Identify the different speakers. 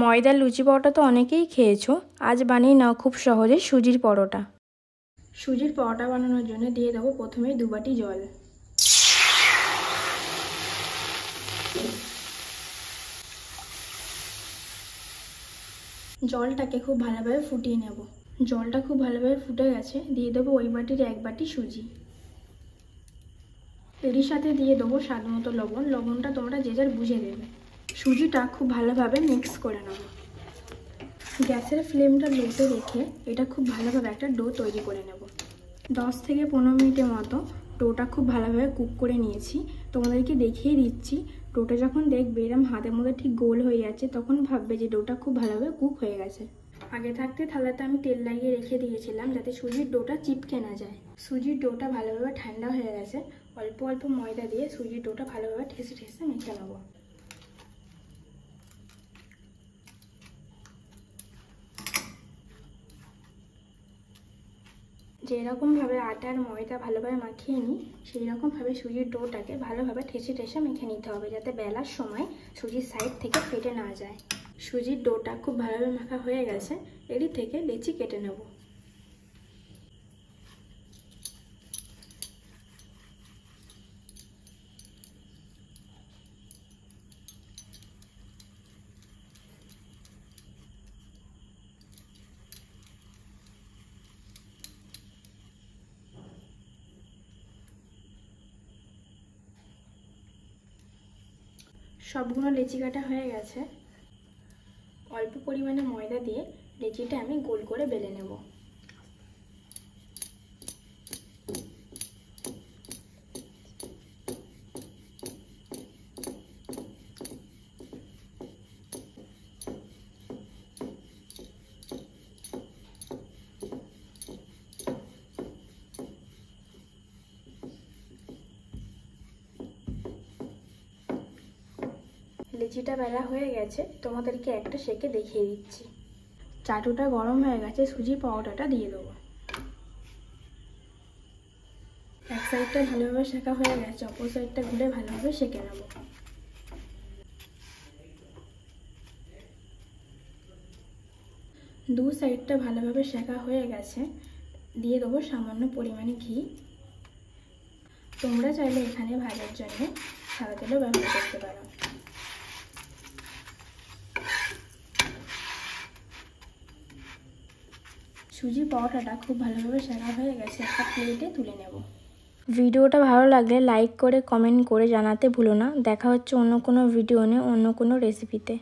Speaker 1: ময়দার লুচি পরোটা তো অনেকেই খেয়েছো, আজ বানিয়ে নাও খুব সহজে সুজির পরোটা। সুজির পরোটা বানানোর জন্য দিয়ে দেবো প্রথমেই 2 বাটি জল। জলটাকে খুব ভালোভাবে ফুটিয়ে নেব। জলটা খুব ভালোভাবে ফুটে গেছে, দিয়ে দেবো ওই বাটির 1 বাটি সুজি। এরই সাথে দিয়ে দেবো স্বাদ মতো লবণ। লবণটা তোমরা যে যার বুঝে দেবে। সুজিটা খুব ভালোভাবে মিক্স করে নেব। গ্যাসের ফ্লেমটা লোতে রেখে এটা খুব ভালোভাবে একটা ডো তৈরি করে নেব। 10 থেকে 15 মিনিটের মতো ডোটা খুব ভালোভাবে কুক করে নিয়েছি। তোমাদেরকে দেখিয়ে দিচ্ছি, ডোটা যখন দেখবে এরকম হাতের মধ্যে ঠিক গোল হয়ে যাচ্ছে তখন ভাববে যে ডোটা খুব ভালোভাবে কুক হয়ে গেছে। আগে থাকতে থালাতে আমি তেল লাগিয়ে রেখে দিয়েছিলাম যাতে সুজির ডোটা চিপকে না যায়। সুজির ডোটা ভালোভাবে ঠান্ডা হয়ে গেছে। অল্প অল্প ময়দা দিয়ে সুজির ডোটা ভালোভাবে ঠেসে ঠেসে মেখে নেব। যেরকমভাবে আটা আর ময়দা ভালোভাবে মাখিয়ে নিই সেই রকমভাবে সুজির ডোটাকে ভালোভাবে ঠেসে ঠেসে মেখে নিতে হবে যাতে বেলার সময় সুজির সাইড থেকে ফেটে না যায়। সুজির ডোটা খুব ভালোভাবে মাখা হয়ে গেছে, এরই থেকে লেচি কেটে নেব। সবগুলো লেচি কাটা হয়ে গেছে। অল্প পরিমাণে ময়দা দিয়ে লেচিটা আমি গোল করে বেলে নেব। লেচিটা বেলা হয়ে গেছে, তোমাদেরকে একটা সেঁকে দেখিয়ে দিচ্ছি। চাটুটা গরম হয়ে গেছে, সুজির পরোটাটা দিয়ে দেবো। এক সাইডটা ভালোভাবে সেঁকা হয়ে গেছে, অপর সাইডটা ঘুরে ভালোভাবে সেঁকে নেব। দু সাইডটা ভালোভাবে সেঁকা হয়ে গেছে, দিয়ে দেবো সামান্য পরিমাণে ঘি। তোমরা চাইলে এখানে ভাজার জন্য সাদা তেলও ব্যবহার করতে পারো। সুজির পরোটাটা খুব ভালোভাবে সেঁকা হয়ে গেছে, একটা প্লেটে তুলে নেব। ভিডিওটা ভালো লাগলে লাইক করে কমেন্ট করে জানাতে ভুলো না। দেখা হচ্ছে অন্য কোনো ভিডিও নিয়ে অন্য কোনো রেসিপিতে।